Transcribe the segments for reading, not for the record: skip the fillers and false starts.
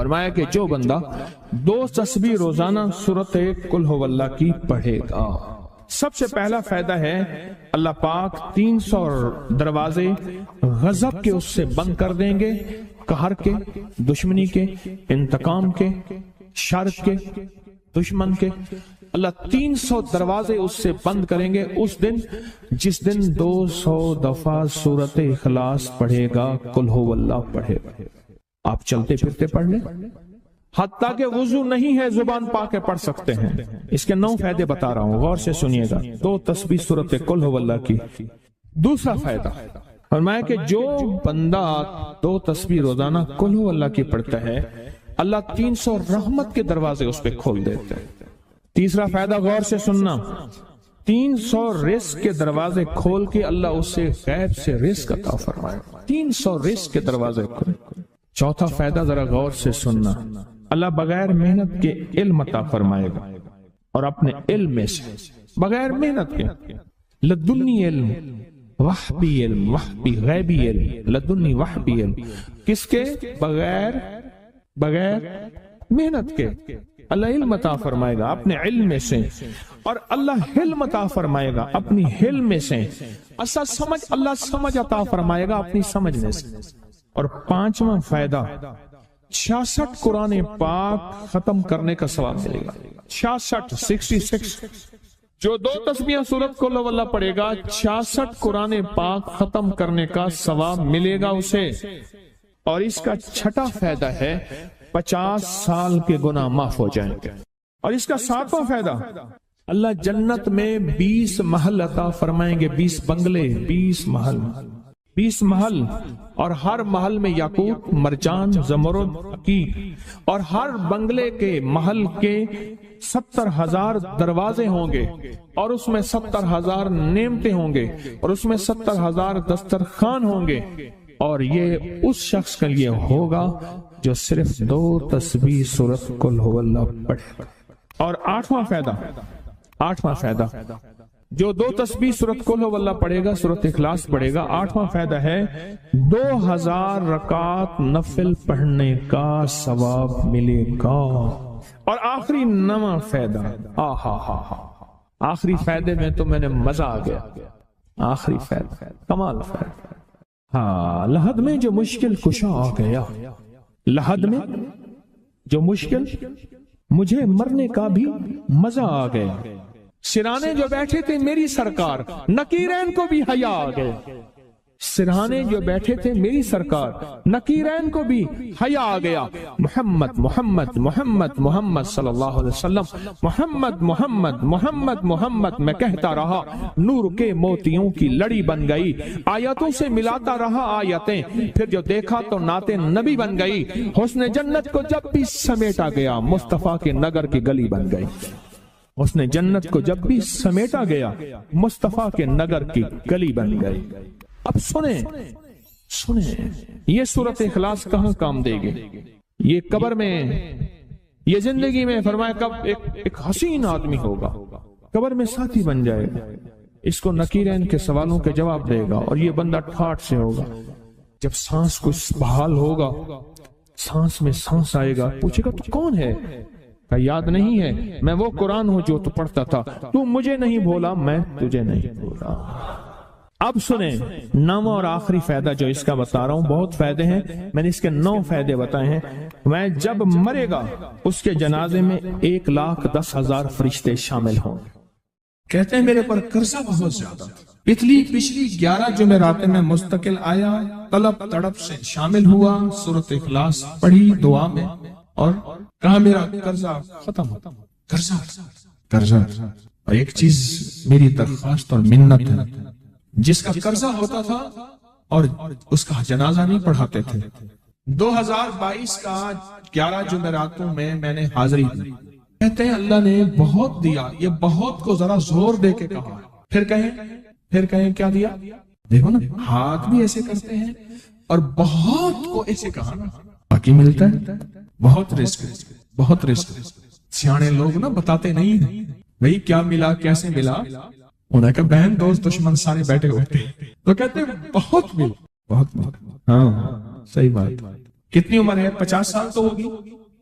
فرمایا کہ جو بندہ 2 تسبیح روزانہ سورت قل ہو اللہ کی پڑھے گا، سب سے پہلا فائدہ ہے اللہ پاک 300 دروازے غضب کے اس سے بند کر دیں گے، قہر کے، دشمنی کے، انتقام کے، شر کے، دشمن کے۔ اللہ 300 دروازے اس سے بند کریں گے اس دن جس دن 200 دفعہ سورت اخلاص پڑھے گا، قل ہو اللہ پڑھے گا۔ آپ چلتے پھرتے پڑھ لیں، حتیٰ کہ وضو نہیں ہے زبان پاک کے پڑھ سکتے ہیں۔ اس کے 9 فائدے بتا رہا ہوں، غور سے سنیے گا۔ 2 تسبیح سورت قل ہو اللہ کی۔ دوسرا فائدہ فرمایا کہ جو بندہ 2 تسبیح روزانہ قل ہو اللہ کی پڑھتا ہے، اللہ 300 رحمت کے دروازے اس پہ کھول دیتے ہیں۔ تیسرا فائدہ غور سے سننا، 300 رزق کے دروازے کھول کے اللہ اس سے غیب سے رزق عطا فرمائے، 300 رزق کے دروازے کھول۔ چوتھا فائدہ ذرا غور سے سننا، اللہ بغیر محنت کے علم عطا فرمائے گا، اور اپنے علم میں سے بغیر محنت کے، لدنی علم، وحبی علم، وحبی غیبی علم، لدنی وحبی علم، کس کے؟ بغیر محنت کے اللہ علم عطا فرمائے گا اپنے علم میں سے، اور اللہ حلم عطا فرمائے گا اپنی حلم میں سے، اللہ سمجھ عطا فرمائے گا اپنی سمجھنے سے۔ اور 5واں فائدہ 66 قرآن پاک ختم کرنے کا ثواب ملے گا۔ 66 جو 2 تسبیح سورت قل ہو اللہ پڑھے گا، 66 قرآن پاک ختم کرنے کا ثواب ملے گا اسے۔ اور اس کا 6واں فائدہ ہے 50 سال کے گناہ معاف ہو جائیں گے۔ اور اس کا 7واں فائدہ، اللہ جنت میں 20 محل عطا فرمائیں گے، 20 بنگلے، 20 محل، اور ہر محل میں یاقوت، مرجان، زمرد، عقیق، اور ہر بنگلے کے محل کے 70,000 دروازے ہوں گے، اور اس میں 70,000 نعمتیں ہوں گے، اور اس میں 70,000 دسترخوان ہوں گے، اور یہ اس شخص کے لیے ہوگا جو صرف 2 تسبیح سورت قل ہو اللہ پڑھے۔ اور 8واں فائدہ جو 2 تسبیح سورت قل ہو اللہ پڑھے گا، سورت اخلاص پڑھے گا، 8واں فائدہ ہے 2000 رکعت نفل پڑھنے کا ثواب ملے گا۔ اور آخری 9واں فائدہ، آخری فائدے میں تو میں نے مزہ آ گیا، آخری فائدہ کمال فائدہ۔ لحد میں جو مشکل کشا آ گیا، لحد میں جو مشکل، مجھے مرنے کا بھی مزہ آ گیا، سرانے جو بیٹھے تھے میری سرکار، نکیرین کو بھی حیا آ گئے، سرہانے جو بیٹھے تھے میری سرکار، نکیرین کو بھی حیا آ گیا، محمد محمد محمد محمد صلی اللہ علیہ وسلم، محمد محمد محمد محمد میں کہتا رہا، نور کے موتیوں کی لڑی بن گئی، آیتوں سے ملاتا رہا آیتیں، پھر جو دیکھا تو نعت نبی بن گئی، حسن جنت کو جب بھی سمیٹا گیا مصطفیٰ کے نگر کی گلی بن گئی، حسن جنت کو جب بھی سمیٹا گیا مصطفیٰ کے نگر کی گلی بن گئی۔ اب سنیں یہ سورت اخلاص کہاں کام دے گی؟ یہ قبر میں، یہ زندگی میں، فرمایا کب ایک حسین آدمی ہوگا، قبر میں ساتھی بن جائے گا، اس کو نکیرین کے سوالوں کے جواب دے گا، اور یہ بندہ ٹھاٹ سے ہوگا، جب سانس کچھ بحال ہوگا، سانس میں سانس آئے گا، پوچھے گا تو کون ہے؟ یاد نہیں ہے، میں وہ قرآن ہوں جو تو پڑھتا تھا، تو مجھے نہیں بھولا، میں تجھے نہیں بھولا۔ اب سنیں 9واں اور آخری فائدہ جو اس کا بتا رہا ہوں، بہت فائدے ہیں، میں نے اس کے 9 فائدے بتائے ہیں۔ میں جب مرے گا اس کے جنازے میں 1,10,000 فرشتے شامل ہوں گے۔ کہتے ہیں میرے پر قرضہ بہت زیادہ، پچھلی 11 جمعراتیں میں مستقل آیا، طلب تڑپ سے شامل ہوا، سورت اخلاص پڑھی دعا میں، اور کہا میرا قرضہ ختم ہو، قرضہ۔ اور ایک چیز میری درخواست اور منت ہے، جس کا قرضہ ہوتا تھا اور اس کا جنازہ نہیں پڑھاتے تھے، 2022 کا 11 جمعراتوں میں میں نے حاضری دی، کہتے ہیں اللہ نے بہت دیا، یہ بہت کو ذرا زور دے کے کہا، پھر کہیں کیا دیا؟ دیکھو نا، ہاتھ بھی ایسے کرتے ہیں اور بہت کو ایسے کہا، باقی ملتا ہے، بہت رزق۔ سیانے لوگ نا بتاتے نہیں ہیں بھئی کیا ملا، کیسے ملا، انہیں کہ بہن دوست دشمن سارے بیٹھے ہوتے ہیں تو کہتے ہیں بہت ملا، بہت ملا۔ ہاں صحیح بات، کتنی عمر ہے؟ 50 سال تو ہوگی،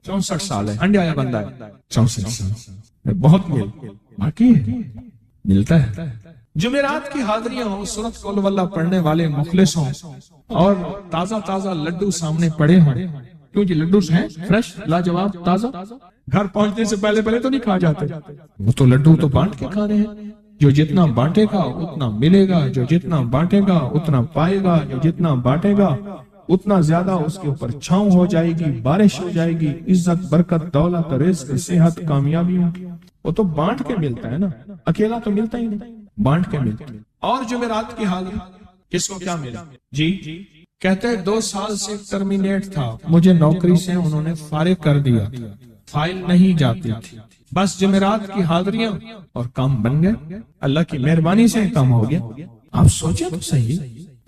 64 سال ہے، انڈیا آیا بندہ ہے 64 سال، بہت باقی ملتا ہے۔ جمعرات کی حاضریاں ہوں، سورت قل واللہ پڑھنے والے مخلص ہوں، اور تازہ تازہ لڈو سامنے پڑے ہوں، کیوں جی لڈو ہیں فریش لاجواب تازہ، گھر پہنچنے سے پہلے تو نہیں کھا جاتے، وہ تو لڈو تو بانٹ کے کھانے ہیں، جو جتنا بانٹے گا اتنا ملے گا، جو جتنا بانٹے گا اتنا پائے گا، جو جتنا بانٹے گا اتنا زیادہ اس کے اوپر چھاؤں ہو جائے گی، بارش ہو جائے گی، عزت برکت دولت رزق صحت کامیابی ہوگی، وہ تو بانٹ کے ملتا ہے نا، اکیلا تو ملتا ہی نہیں، بانٹ کے ملتا ہے۔ اور جمعرات کی حاضری کس کو کیا ملا؟ جی کہتے ہیں 2 سال سے ٹرمینیٹ تھا، مجھے نوکری سے انہوں نے فارغ کر دیا، فائل نہیں جاتی تھی، بس جمعرات کی حاضریاں اور کام بن گئے، اللہ کی مہربانی سے کام ہو گیا۔ آپ سوچیں تو صحیح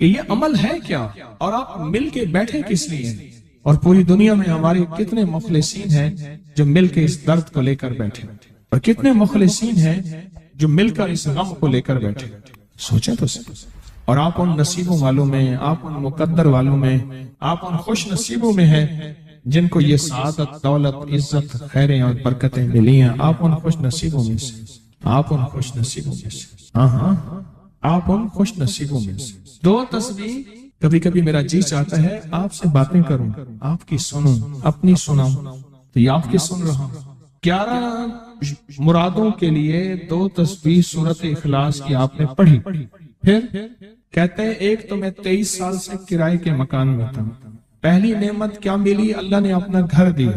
کہ یہ عمل ہے کیا، اور آپ مل کے بیٹھے کس لیے؟ اور پوری دنیا میں ہمارے کتنے مخلصین ہیں جو مل کے اس درد کو لے کر بیٹھے، اور کتنے مخلصین ہیں جو مل کر اس غم کو لے کر بیٹھے، سوچیں تو صحیح۔ اور آپ ان نصیبوں والوں میں، آپ ان مقدر والوں میں، آپ ان خوش نصیبوں میں ہیں جن کو یہ سعادت دولت عزت خیریں اور برکتیں ملی ہیں، آپ ان خوش نصیبوں میں سے، آپ ان خوش نصیبوں میں سے، ہاں آپ ان خوش نصیبوں میں سے۔ 2 تسبیح کبھی کبھی میرا جی چاہتا ہے آپ سے باتیں کروں، آپ کی سنوں، اپنی سناؤں، تو یہ آپ کی سن رہا ہوں۔ 11 مرادوں کے لیے 2 تسبیح سورت اخلاص کی آپ نے پڑھی، پھر کہتے ہیں ایک تو میں 23 سال سے کرائے کے مکان میں تھا، پہلی نعمت کیا ملی؟ اللہ نے اپنا گھر دیا،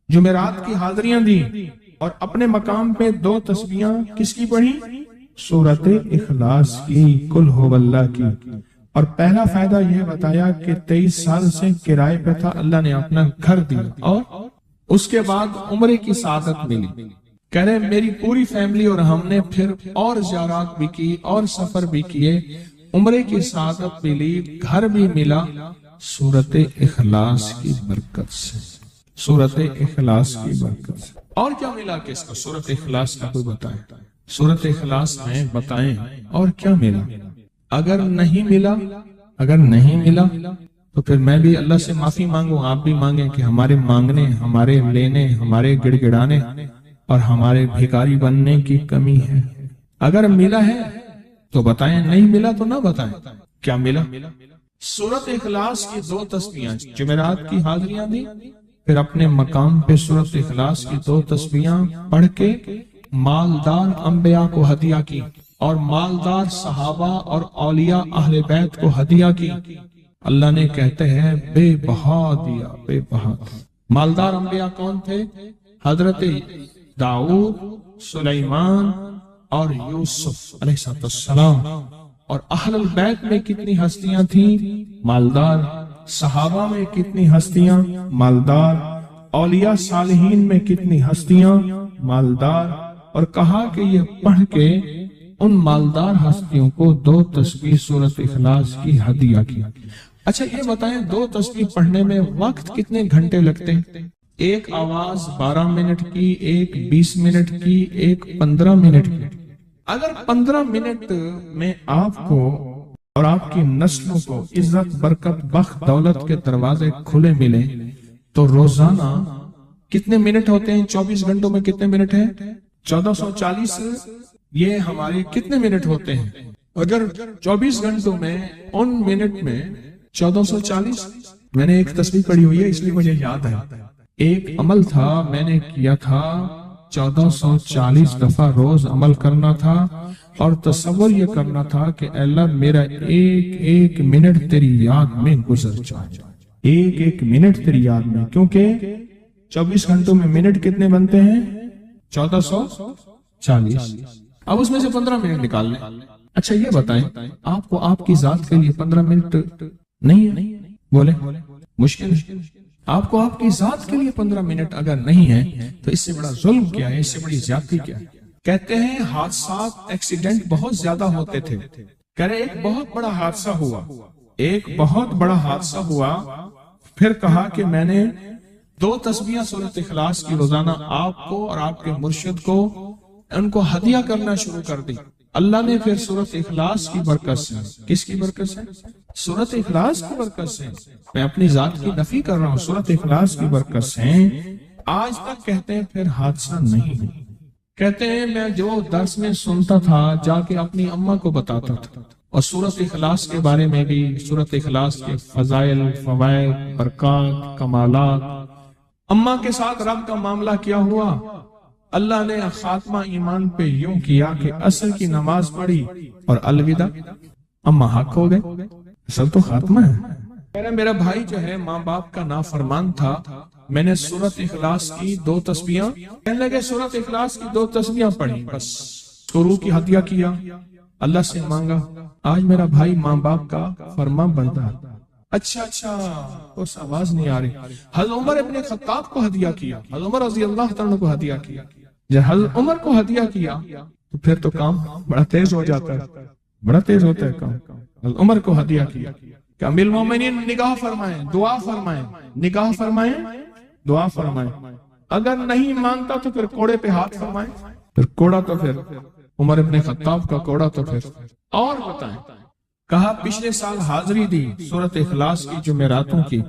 جمعرات کی حاضریاں دی، اور اپنے مقام پہ 2 تسبیحاں کس کی پڑھی؟ سورت اخلاص کی، قل هو اللہ کی۔ اور پہلا فائدہ یہ بتایا کہ 23 سال سے کرائے پہ تھا، اللہ نے اپنا گھر دیا، اور اس کے بعد عمرے کی سعادت ملی۔ کہہ رہے میری پوری فیملی اور ہم نے پھر اور زیارات بھی کی اور سفر بھی کیے، عمرے کی سعادت ملی، گھر بھی ملا، سورت اخلاص کی برکت سے، سورت اخلاص کی برکت سے۔ اور کیا ملا کس کو؟ سورت اخلاص کا کوئی بتائے، سورت اخلاص میں بتائیں اور کیا ملا؟ اگر نہیں ملا تو پھر میں بھی اللہ سے معافی مانگوں، آپ بھی مانگیں کہ ہمارے مانگنے، ہمارے لینے، ہمارے گڑ گڑانے اور ہمارے بھیکاری بننے کی کمی ہے۔ اگر ملا ہے تو بتائیں، نہیں ملا تو نہ بتائیں کیا ملا۔ سورت اخلاص کی 2 تسبیحاں، جمعرات کی حاضریاں دی، پھر اپنے مقام پہ سورت اخلاص کی 2 تسبیحاں پڑھ کے مالدار انبیاء کو ہدیہ کی، اور مالدار صحابہ اور اولیاء اہل بیت کو ہدیہ کی۔ اللہ نے کہتے ہیں بے بہا دیا، بے بہا۔ مالدار انبیاء کون تھے؟ حضرت داؤد، سلیمان اور یوسف علیہ السلام۔ اور اہل البیت میں کتنی ہستیاں تھیں؟ مالدار۔ صحابہ میں کتنی ہستیاں؟ مالدار۔ اولیاء صالحین میں کتنی ہستیاں؟ مالدار۔ اور کہا کہ یہ پڑھ کے ان مالدار ہستیوں کو 2 تسبیح سورت اخلاص کی ہدیہ کی۔ اچھا یہ بتائیں 2 تسبیح پڑھنے میں وقت کتنے گھنٹے لگتے ہیں؟ ایک آواز 12 منٹ کی، ایک 20 منٹ کی، ایک 15 منٹ کی۔ اگر 15 منٹ میں آپ کو اور آپ کی نسلوں کو عزت برکت بخت دولت کے دروازے کھلے ملے تو روزانہ کتنے منٹ ہوتے ہیں؟ 24 گھنٹوں میں کتنے منٹ ہیں؟ 1440۔ یہ ہمارے کتنے منٹ ہوتے ہیں؟ اگر 24 گھنٹوں میں ان منٹ میں 1440۔ میں نے ایک تسبیح پڑھی ہوئی ہے اس لیے مجھے یاد ہے، ایک عمل تھا میں نے کیا تھا، 1440 دفعہ روز عمل کرنا تھا، اور تصور یہ کرنا تھا کہ اے اللہ میرا ایک ایک منٹ تیری یاد میں گزر جائے، ایک ایک منٹ تیری یاد میں، کیونکہ 24 گھنٹوں میں منٹ کتنے بنتے ہیں؟ 1440۔ اب اس میں سے 15 منٹ نکال لیں۔ اچھا یہ بتائیں آپ کو آپ کی ذات کے لیے 15 منٹ نہیں ہے؟ بولے مشکل ہے۔ آپ کو آپ کی ذات کے لیے 15 منٹ اگر نہیں ہے تو اس سے بڑا ظلم کیا ہے، اس سے بڑی زیادتی کیا ہے؟ کہتے ہیں حادثات ایکسیڈنٹ بہت زیادہ ہوتے تھے، کہہ رہے ایک بہت بڑا حادثہ ہوا، ایک بہت بڑا حادثہ ہوا، پھر کہا کہ میں نے 2 تسبیحاں سورۃ اخلاص کی روزانہ آپ کو اور آپ کے مرشد کو ان کو ہدیہ کرنا شروع کر دی۔ اللہ نے پھر سورۃ اخلاص کی برکت سے، کس کی برکت سے؟ سورۃ اخلاص کی برکت سے، میں اپنی ذات کی نفی کر رہا ہوں، سورۃ اخلاص کی برکت سے آج تک کہتے ہیں پھر حادثہ نہیں، کہتے ہیں میں جو درس میں سنتا تھا جا کے اپنی اماں کو بتاتا تھا، اور سورۃ اخلاص کے بارے میں بھی، سورۃ اخلاص کے فضائل، فوائد، برکات، کمالات، اماں کے ساتھ رب کا معاملہ کیا ہوا، اللہ نے خاتمہ ایمان پہ یوں کیا کہ عصر کی نماز پڑھی اور الوداع، اماں حق ہو گئے، اصل تو خاتمہ ہے۔ میرا بھائی جو ہے ماں باپ کا نافرمان تھا، میں نے سورۃ اخلاص کی 2 تسبیحاں، کہنے لگے سورۃ اخلاص کی 2 تسبیحاں پڑھی، بس شروع کی ہدیہ کیا، اللہ سے مانگا، آج میرا بھائی ماں باپ کا فرما بردار۔ اچھا اس آواز نہیں آ رہی۔ حضرت عمر ابن خطاب کو ہدیہ کیا، حضرت عمر رضی اللہ تعالیٰ کو ہدیہ کیا، جب حضرت عمر کو ہدیہ کیا تو پھر تو کام بڑا تیز ہو جاتا ہے، بڑا تیز ہوتا ہے کام۔ حضرت عمر کو ہدیہ کیا کہ امیر المومنین نگاہ فرمائیں، دعا فرمائیں، نگاہ فرمائیں، دعا فرمائیں، اگر نہیں مانتا تو پھر کوڑے پہ ہاتھ فرمائیں، پھر کوڑا تو پھر عمر ابن خطاب کا کوڑا تو پھر اور بتائیں۔ کہا پچھلے سال حاضری دی سورۃ اخلاص کی جمعراتوں کی،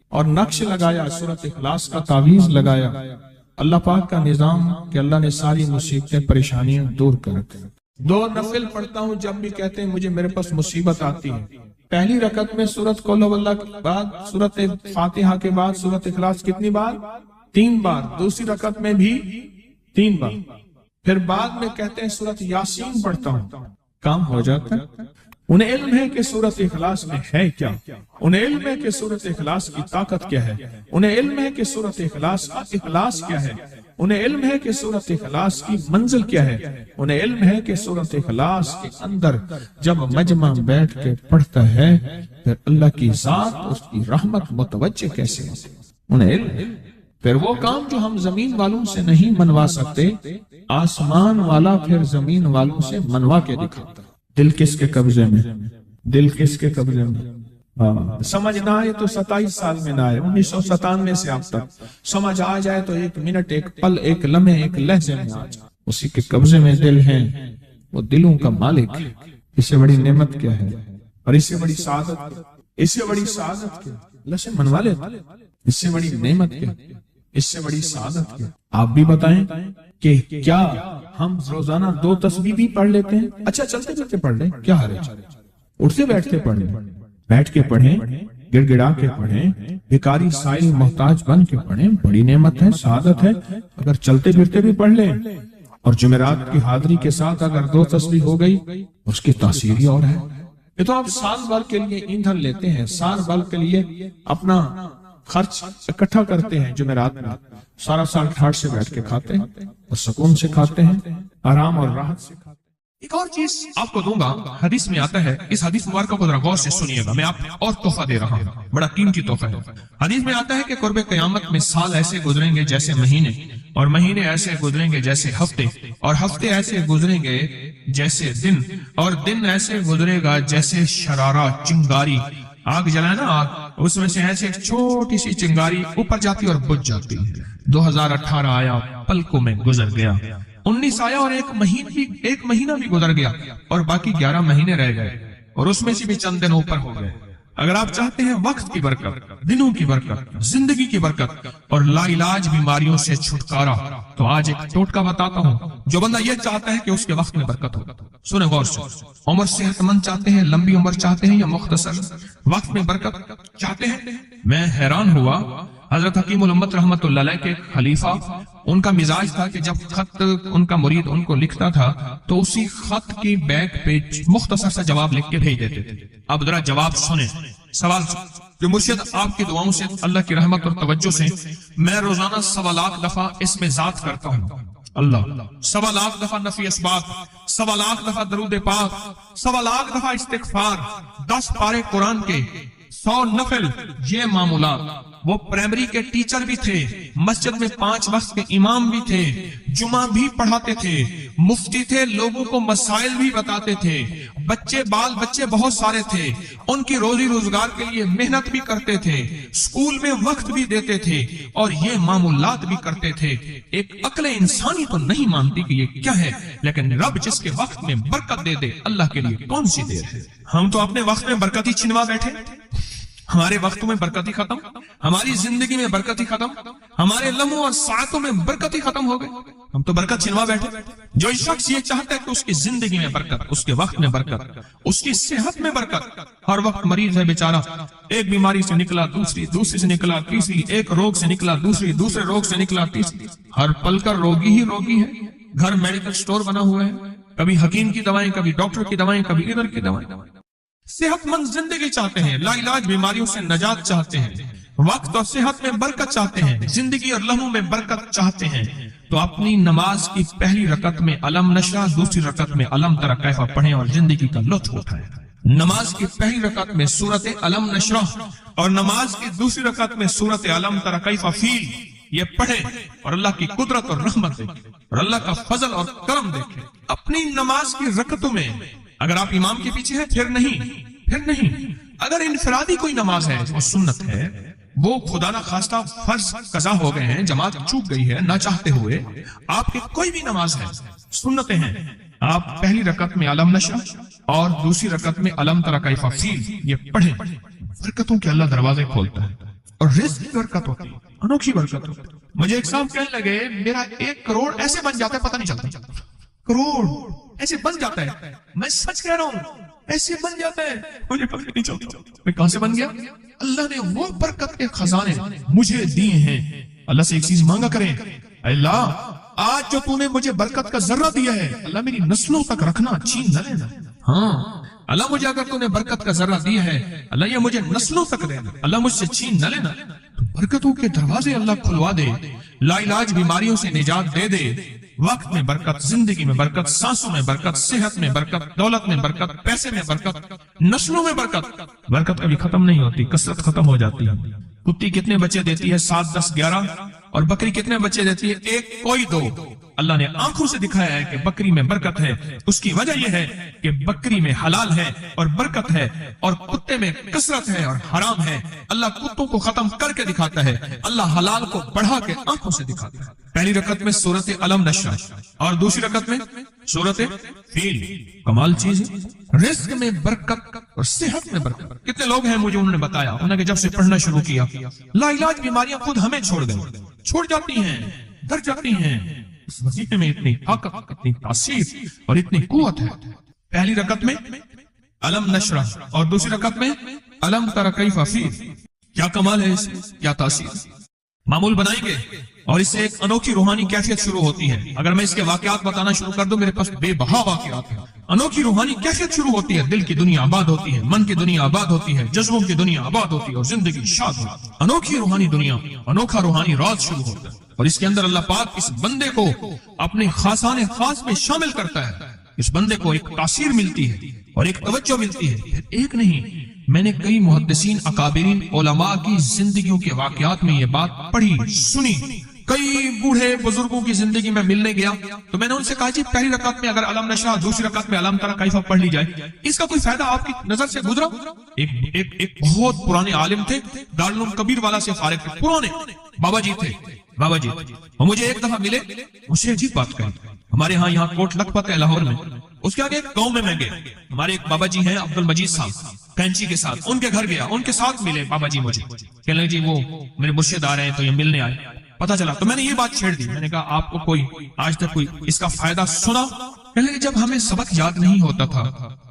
اور نقش لگایا سورۃ اخلاص کا، تعویذ لگایا، اللہ پاک کا نظام کہ اللہ نے ساری مصیبتیں پریشانیاں دور کر دی۔ 2 نفل پڑھتا ہوں جب بھی کہتے ہیں مجھے میرے پاس مصیبت آتی ہے، پہلی رکعت میں سورۃ قل ہو اللہ کے بعد، سورۃ فاتحہ کے بعد سورۃ اخلاص کتنی بار؟ 3 بار، دوسری رکعت میں بھی 3 بار، پھر بعد میں کہتے ہیں سورۃ یاسین پڑھتا ہوں، کام ہو جاتا ہے۔ انہیں علم ہے کہ سورۃ اخلاص میں ہے کیا، انہیں علم ہے کہ سورۃ اخلاص کی طاقت کیا ہے، انہیں علم ہے کہ سورۃ اخلاص کا اخلاص کیا ہے، انہیں علم ہے کہ سورۃ اخلاص کی منزل کیا ہے، انہیں علم ہے کہ سورۃ اخلاص کے اندر جب مجمع بیٹھ کے پڑھتا ہے پھر اللہ کی ذات اس کی رحمت متوجہ کیسے ہوتی، انہیں علم ہے۔ پھر وہ کام جو ہم زمین والوں سے نہیں منوا سکتے، آسمان والا پھر زمین والوں سے منوا کے دکھاتا۔ دل کس کے قبضے میں؟ دل کس کے قبضے میں؟ سمجھ نہ آئے تو 27 سال میں نہ آئے، 1997 سے اب تک سمجھ آ جائے تو 1 منٹ، 1 پل، 1 لمحے، 1 لہجے میں آ جائے، اسی کے قبضے میں دل ہیں، وہ دلوں کا مالک ہے۔ اس سے بڑی نعمت کیا ہے، اور اس سے بڑی سعادت، اس سے بڑی سعادت کیا؟ اللہ سے منوا لیتا، اس سے بڑی نعمت کیا، اس سے بڑی سعادت کیا؟ آپ بھی بتائیں کہ کیا ہم روزانہ 2 تسبیح بھی پڑھ لیتے ہیں؟ اچھا چلتے چلتے پڑھ لیں، کیا حرج، اٹھتے بیٹھتے پڑھ لیں، بیٹھ کے پڑھیں، گڑ گڑا کے پڑھیں، بھکاری سائل محتاج بن کے پڑھیں، بڑی نعمت ہے، سعادت ہے۔ اگر چلتے پھرتے بھی پڑھ لیں، اور جمعرات کی حاضری کے ساتھ اگر 2 تسبیح ہو گئی، اس کی تاثیر ہی اور ہے۔ یہ تو آپ سال بھر کے لیے ایندھن لیتے ہیں، سال بھر کے لیے اپنا خرچ اکٹھا کرتے ہیں، جمعرات میں سارا سال ٹھاٹ سے بیٹھ کے کھاتے ہیں، اور سکون سے کھاتے ہیں، آرام اور راحت سے کھاتے ہیں۔ ایک اور چیز آپ کو دوں گا، حدیث میں آتا ہے، اس حدیث مبارکہ کو ذرا غور سے سنیے گا، میں آپ اور تحفہ دے رہا ہوں، بڑا قیمتی تحفہ ہے۔ حدیث میں آتا ہے کہ قرب قیامت میں سال ایسے گزریں گے جیسے مہینے، اور مہینے ایسے گزریں گے جیسے ہفتے، اور ہفتے ایسے گزریں گے جیسے دن، اور دن ایسے گزرے گا جیسے شرارہ، چنگاری، آگ جلائے نا آگ، اس میں سے ایسے ایک چھوٹی سی چنگاری اوپر جاتی اور بجھ جاتی ہے۔ 2018 آیا، پلکوں میں گزر گیا، 19 آیا اور ایک مہینہ بھی گزر گیا، اور باقی 11 مہینے رہ گئے، اور اس میں سے بھی چند دن اوپر ہو گئے۔ اگر آپ چاہتے ہیں وقت کی برکت، دنوں کی برکت، زندگی کی برکت اور لا علاج بیماریوں سے چھٹکارا، تو آج ایک ٹوٹکا بتاتا ہوں جو بندہ یہ چاہتا ہے کہ اس کے وقت میں برکت ہو۔ سنیں غور سے، عمر صحت مند چاہتے ہیں، لمبی عمر چاہتے ہیں، یا مختصر وقت میں برکت چاہتے ہیں؟ میں حیران ہوا، حضرت حکیم الامت رحمت اللہ علیہ کے خلیفہ، ان کا مزاج تھا کہ جب خط ان کا مرید ان کو لکھتا تھا تو اسی خط کی بیک پہ مختصر سا جواب لکھ کے بھیج دیتے تھے۔ اب ذرا جواب سنیں، سوال کہ مرشد آپ کی دعاؤں سے، اللہ کی رحمت اور توجہ سے میں روزانہ 1.25 لاکھ دفعہ اس میں ذات کرتا ہوں، اللہ 1.25 لاکھ دفعہ نفی اسبات، 1.25 لاکھ دفعہ درود پاک، 1.25 لاکھ دفعہ استغفار، 10 پارے قرآن کے، 100 نفل، یہ معمولات وہ پرائمری کے ٹیچر بھی تھے، مسجد میں 5 وقت کے امام بھی تھے، جمعہ بھی پڑھاتے تھے، مفتی تھے، لوگوں کو مسائل بھی بتاتے تھے، بال بچے بہت سارے تھے، ان کی روزی روزگار کے لیے محنت بھی کرتے تھے، اسکول میں وقت بھی دیتے تھے اور یہ معمولات بھی کرتے تھے۔ ایک عقل انسانی تو نہیں مانتی کہ یہ کیا ہے، لیکن رب جس کے وقت میں برکت دے دے، اللہ کے لیے کون سی دیر ہے۔ ہم تو اپنے وقت میں برکت ہی چھنوا بیٹھے، ہمارے وقتوں میں برکت ہی ختم، ہماری زندگی میں برکت ہی ختم، ہمارے لمحوں اور ساعتوں میں برکت ہی ختم ہو گئے، ہم تو برکت چھنوا بیٹھے۔ جو شخص یہ چاہتا ہے کہ اس کی زندگی میں برکت، اس کے وقت میں برکت، اس کی صحت میں برکت، ہر وقت مریض ہے بیچارہ، ایک بیماری سے نکلا دوسری، دوسری سے نکلا تیسری، ایک روگ سے نکلا دوسری، دوسرے روگ سے نکلا تیسری، ہر پل کا روگی ہی روگی ہے۔ گھر میڈیکل سٹور بنا ہوا ہے، کبھی حکیم کی دوائیں، کبھی ڈاکٹر کی دوائیں، کبھی ادھر کی دوائیں۔ صحت مند زندگی چاہتے ہیں، لا علاج بیماریوں سے نجات چاہتے ہیں، وقت اور صحت میں برکت چاہتے ہیں، زندگی اور لمحوں میں برکت چاہتے ہیں، تو اپنی نماز کی پہلی رکعت میں علم نشرح، دوسری رکعت میں علم تری کیف پڑھیں اور زندگی کا لطف اٹھائیں۔ نماز کی پہلی رکعت میں سورت علم نشرح اور نماز کی دوسری رکعت میں سورت علم تری کیف فیل یہ پڑھیں اور اللہ کی قدرت اور رحمت دیکھیں اور اللہ کا فضل اور کرم دیکھیں۔ اپنی نماز کی رکعتوں میں اگر آپ امام کے پیچھے ہیں پھر نہیں، اگر انفرادی کوئی نماز ہے وہ سنت ہے، وہ خدا نہ خواستہ فرض قضا ہو گئے ہیں، جماعت چوک گئی ہے نہ چاہتے ہوئے، آپ کی کوئی بھی نماز ہے، سنتیں ہیں، آپ پہلی رکعت میں علم نشرح اور دوسری رکعت میں علم تری کیف فیل یہ پڑھیں، برکتوں کے اللہ دروازے کھولتا ہے اور رزق کی برکت ہوتی ہے، انوکھی برکت ہوتی ہے۔ مجھے ایک صاحب کہنے لگے میرا 1 کروڑ ایسے بن جاتا ہے، پتہ نہیں چلتا، کروڑ ایسے بن جاتا ہے، میں سچ کہہ رہا ہوں ایسے بن جاتا ہے، مجھے پتہ نہیں چلتا میں کہاں سے بن گیا۔ اللہ نے وہ برکت کے خزانے مجھے دیے ہیں۔ اللہ سے ایک چیز مانگا کریں، اللہ آج جو تو نے مجھے برکت کا ذرہ دیا ہے اللہ میری نسلوں تک رکھنا، چھین نہ لینا۔ ہاں اللہ مجھے اگر تو نے برکت کا ذرہ دیا ہے اللہ یہ مجھے نسلوں تک دینا، اللہ مجھ سے چھین نہ لینا۔ تو برکتوں کے دروازے اللہ کھلوا دے، لا علاج بیماریوں سے نجات دے دے، وقت میں برکت، زندگی میں برکت، سانسوں میں برکت، صحت میں برکت، دولت میں برکت، پیسے میں برکت، نسلوں میں برکت۔ برکت کبھی ختم نہیں ہوتی، کثرت ختم ہو جاتی ہے۔ کتی کتنے بچے دیتی ہے؟ 7، 10، 11، اور بکری کتنے بچے دیتی ہے؟ 1، کوئی 2۔ اللہ نے آنکھوں سے دکھایا ہے کہ بکری میں برکت ہے، اس کی وجہ یہ ہے کہ بکری میں حلال ہے اور برکت ہے، اور کتے میں کثرت ہے اور حرام ہے۔ اللہ کتوں کو ختم کر کے دکھاتا ہے، اللہ حلال کو بڑھا کے آنکھوں سے دکھاتا ہے۔ پہلی رکعت میں سورت علم نشرح اور دوسری رکعت میں سورت فیل، کمال چیز ہے۔ رزق میں برکت اور صحت میں برکت۔ کتنے لوگ ہیں مجھے انہوں نے بتایا، انہوں نے جب سے پڑھنا شروع کیا لا علاج بیماریاں خود ہمیں چھوڑ جاتی ہیں، ڈر جاتی ہیں۔ اس وظیفے میں اتنی طاقت، اتنی تاثیر اور اتنی قوت ہے۔ پہلی رکعت میں علم نشرح اور دوسری رکعت میں علم تری کیف فیل، کیا کمال ہے، اس کیا تاثیر۔ معمول بنائیں گے اور اس سے ایک انوکھی روحانی کیفیت شروع ہوتی ہے۔ اگر میں اس کے واقعات بتانا شروع کر دوں میرے پاس بے بہا واقعات ہیں۔ انوکھی روحانی کیفیت شروع ہوتی ہے، دل کی دنیا آباد ہوتی ہے، من کی دنیا آباد ہوتی ہے، جذبوں کی دنیا آباد ہوتی ہے اور زندگی شاد ہوتی ہے۔ انوکھی روحانی دنیا، انوکھا روحانی راز شروع ہوتا ہے اور اس کے اندر اللہ پاک اس بندے کو اپنے خاصان خاص میں شامل کرتا ہے۔ اس بندے کو ایک تاثیر ملتی ہے اور ایک توجہ ملتی ہے۔ پھر ایک نہیں، میں نے کئی محدثین، اکابرین، علماء کی زندگیوں کے واقعات میں یہ بات پڑھی، سنی۔ کئی بوڑھے بزرگوں کی زندگی میں ملنے گیا تو میں نے ان سے کہا جی پہلی رکعت میں اگر علم نشرح، دوسری رکعت میں علم تری کیف پڑھ لی جائے، اس کا کوئی فائدہ آپ کی نظر سے گزرا؟ ایک بہت پرانے عالم تھے، دارالعلوم کبیر والا سے فارغ تھے، پرانے بابا جی تھے، وہ مجھے ایک دفعہ ملے، مجھ سے عجیب بات کہی۔ ہمارے ہاں یہاں کوٹ لکھپت ہے لاہور میں، اس کے آگے ایک گاؤں میں گیا، ہمارے ایک بابا جی ہیں عبد المجید صاحب کینچی کے ساتھ، ان کے گھر گیا، ان کے ساتھ ملے بابا جی، مجھے کہنے لگے جی وہ میرے مرشد آ رہے ہیں تو یہ ملنے آئے۔ پتہ چلا تو میں نے یہ بات چھیڑ دی، میں نے کہا آپ کو کوئی آج تک کوئی اس کا فائدہ سنا؟ کہنے لگے جب ہمیں سبق یاد نہیں ہوتا تھا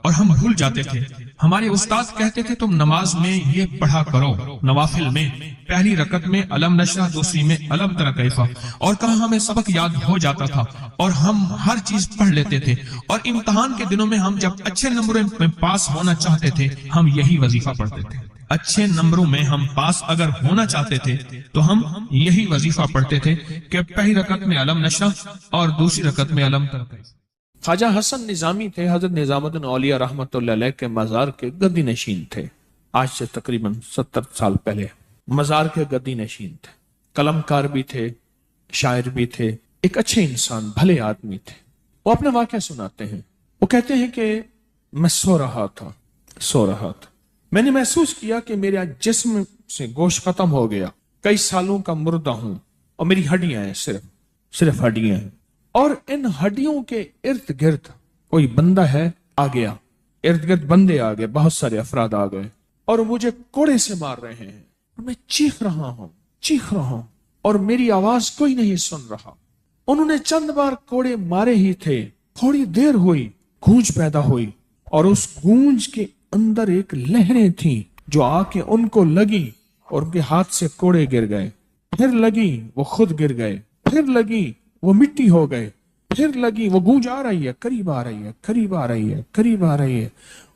اور ہم بھول جاتے تھے، ہمارے استاد کہتے تھے تم نماز میں یہ پڑھا کرو، نوافل میں پہلی رکعت میں علم نشرح، دوسری میں علم تری کیف، اور کہا ہمیں سبق یاد ہو جاتا تھا اور ہم ہر چیز پڑھ لیتے تھے، اور امتحان کے دنوں میں ہم جب اچھے نمبروں میں پاس ہونا چاہتے تھے ہم یہی وظیفہ پڑھتے تھے۔ اچھے نمبروں میں ہم پاس اگر ہونا چاہتے تھے تو ہم یہی وظیفہ پڑھتے تھے کہ پہلی رکعت میں علم نشرح اور دوسری رکعت میں علم تری کیف۔ خواجہ حسن نظامی تھے، حضرت نظام الدین اولیاء رحمۃ اللہ علیہ کے مزار کے گدی نشین تھے، آج سے تقریباً 70 سال پہلے۔ مزار کے گدی نشین تھے، قلم کار بھی تھے، شاعر بھی تھے، ایک اچھے انسان، بھلے آدمی تھے۔ وہ اپنا واقعہ سناتے ہیں۔ وہ کہتے ہیں کہ میں سو رہا تھا، میں نے محسوس کیا کہ میرے جسم سے گوشت ختم ہو گیا، کئی سالوں کا مردہ ہوں، اور میری ہڈیاں ہیں، صرف ہڈیاں ہیں، اور ان ہڈیوں کے ارد گرد کوئی بندہ ہے آ گیا، ارد گرد بندے آ گئے، بہت سارے افراد آ گئے، اور مجھے کوڑے سے مار رہے ہیں، اور میں چیخ رہا ہوں اور میری آواز کوئی نہیں سن رہا۔ انہوں نے چند بار کوڑے مارے ہی تھے، تھوڑی دیر ہوئی، گونج پیدا ہوئی، اور اس گونج کے اندر ایک لہریں تھیں جو آ کے ان کو لگی اور ان کے ہاتھ سے کوڑے گر گئے، پھر لگی وہ خود گر گئے، پھر لگی وہ مٹی ہو گئے، پھر لگی وہ گونج آ رہی ہے، قریب آ رہی ہے،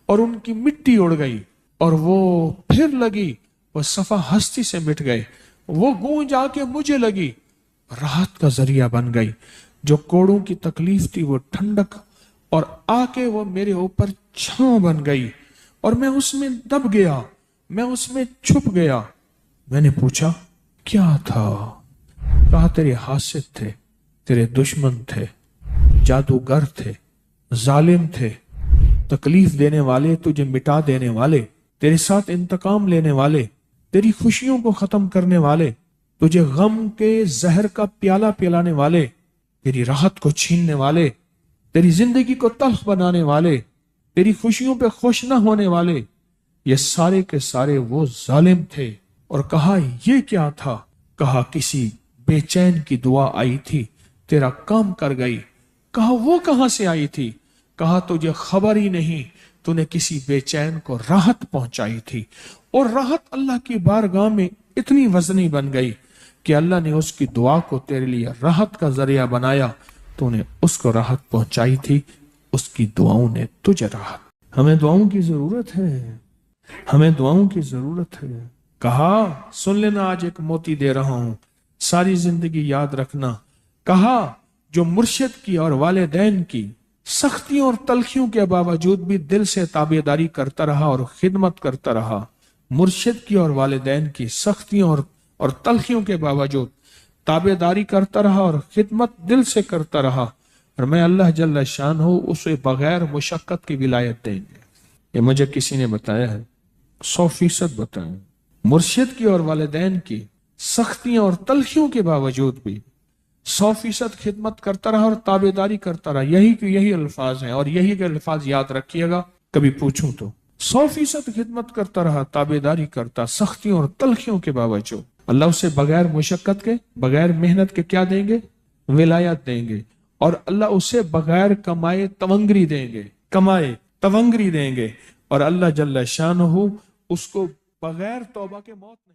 اور ان کی مٹی اڑ گئی، اور وہ پھر لگی، وہ صفحہ ہستی سے مٹ گئے، وہ گونج آ کے مجھے لگی، راحت کا ذریعہ بن گئی، جو کوڑوں کی تکلیف تھی وہ ٹھنڈک، اور آ کے وہ میرے اوپر چھاؤں بن گئی، اور میں اس میں دب گیا، میں اس میں چھپ گیا۔ میں نے پوچھا کیا تھا؟ کہا تیرے حاسد تھے، تیرے دشمن تھے، جادوگر تھے، ظالم تھے، تکلیف دینے والے، تجھے مٹا دینے والے، تیرے ساتھ انتقام لینے والے، تیری خوشیوں کو ختم کرنے والے، تجھے غم کے زہر کا پیالہ پلانے والے، تیری راحت کو چھیننے والے، تیری زندگی کو تلخ بنانے والے، تیری خوشیوں پہ خوش نہ ہونے والے، یہ سارے کے سارے وہ ظالم تھے۔ اور کہا یہ کیا تھا؟ کہا کسی بے چین کی دعا آئی تھی، تیرا کام کر گئی۔ کہا وہ کہاں سے آئی تھی؟ کہا تجھے خبر ہی نہیں، تو نے کسی بے چین کو راحت پہنچائی تھی، اور راحت اللہ کی بارگاہ میں اتنی وزنی بن گئی کہ اللہ نے اس کی دعا کو تیرے لیے راحت کا ذریعہ بنایا، تو نے اس کو راحت پہنچائی تھی، اس کی دعاؤں نے تجھے راحت۔ ہمیں دعاؤں کی ضرورت ہے، کہا سن لینا، آج ایک موتی دے رہا ہوں، ساری زندگی یاد رکھنا۔ کہا جو مرشد کی اور والدین کی سختیوں اور تلخیوں کے باوجود بھی دل سے تابعداری کرتا رہا اور خدمت کرتا رہا، مرشد کی اور والدین کی سختیوں اور تلخیوں کے باوجود تابعداری کرتا رہا اور خدمت دل سے کرتا رہا، اور میں اللہ جل شان ہوں اسے بغیر مشقت کی ولایت دیں گے۔ یہ مجھے کسی نے بتایا ہے، 100% بتایا۔ مرشد کی اور والدین کی سختیوں اور تلخیوں کے باوجود بھی 100% خدمت کرتا رہا اور تابعداری کرتا رہا۔ یہی الفاظ ہیں، اور یہی کے الفاظ یاد رکھیے گا کبھی پوچھوں تو۔ 100% خدمت کرتا رہا، تابعداری کرتا، سختیوں اور تلخیوں کے باوجود۔ اللہ اسے بغیر مشقت کے، بغیر محنت کے کیا دیں گے؟ ولایت دیں گے، اور اللہ اسے بغیر کمائے تونگری دیں گے، اور اللہ جل شانہ اس کو بغیر توبہ کے موت نہیں